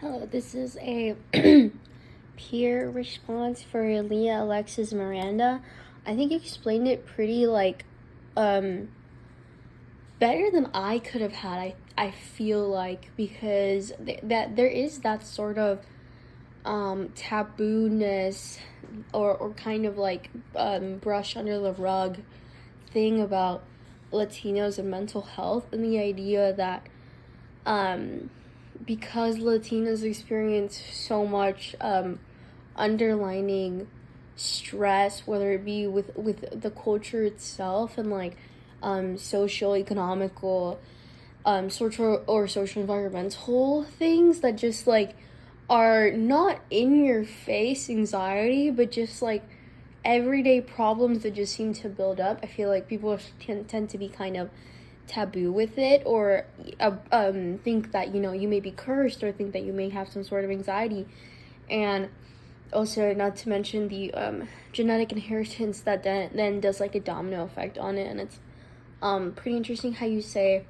Hello, this is a peer response for Leah Alexis Miranda. I think you explained it pretty um better than I could have had. I feel like because that there is that sort of taboo-ness or kind of brush under the rug thing about Latinos and mental health, and the idea that um because Latinos experience so much underlining stress, whether it be with the culture itself and social, economical, social environmental things that just are not in your face anxiety, but just everyday problems that just seem to build up. I feel like people tend to be kind of taboo with it, or think that you may be cursed, or think that you may have some sort of anxiety. And also, not to mention the genetic inheritance that then does a domino effect on it. And it's pretty interesting how you say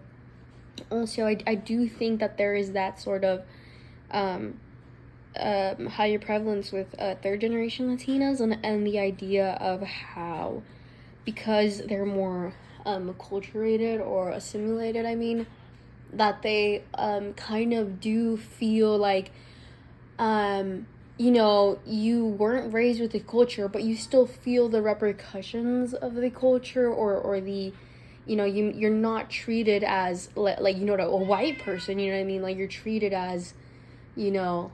also, I do think that there is that sort of higher prevalence with third generation Latinas, and the idea of how, because they're more acculturated or assimilated, that they kind of do feel you weren't raised with the culture, but you still feel the repercussions of the culture, or the you're not treated as a white person, you're treated as a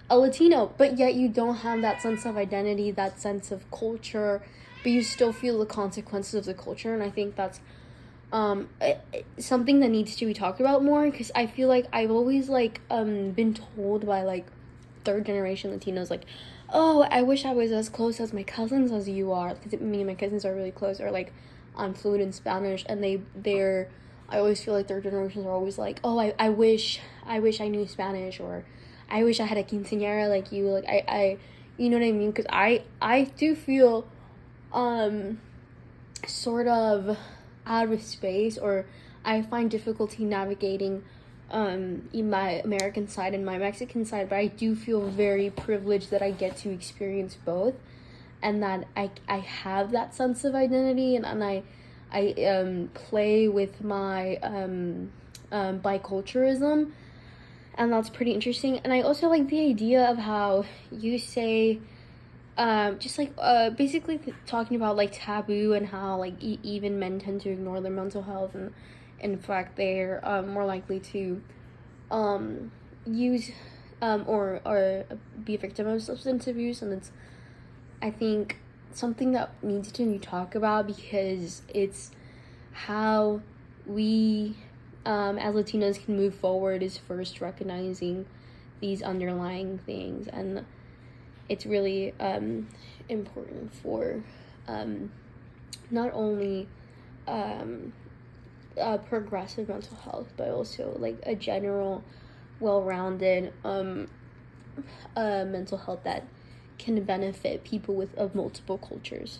Latino, but yet you don't have that sense of identity, that sense of culture, but you still feel the consequences of the culture. And I think that's something that needs to be talked about more, because I feel like I've always been told by third generation Latinos, oh, I wish I was as close as my cousins as you are, because me and my cousins are really close, or I'm fluent in Spanish, and they're I always feel like third generations are always oh, I wish I knew Spanish, or I wish I had a quinceañera like you. I you know what I mean? Because I do feel sort of out of space, or I find difficulty navigating in my American side and my Mexican side, but I do feel very privileged that I get to experience both, and that I have that sense of identity, and I play with my biculturalism, and that's pretty interesting. And I also like the idea of how you say basically talking about taboo, and how even men tend to ignore their mental health, and in fact they're more likely to use or be a victim of substance abuse. And it's, I think, something that needs to be talked about, because it's how we as Latinos can move forward, is first recognizing these underlying things. And it's really important for not only progressive mental health, but also a general well-rounded mental health that can benefit people of multiple cultures.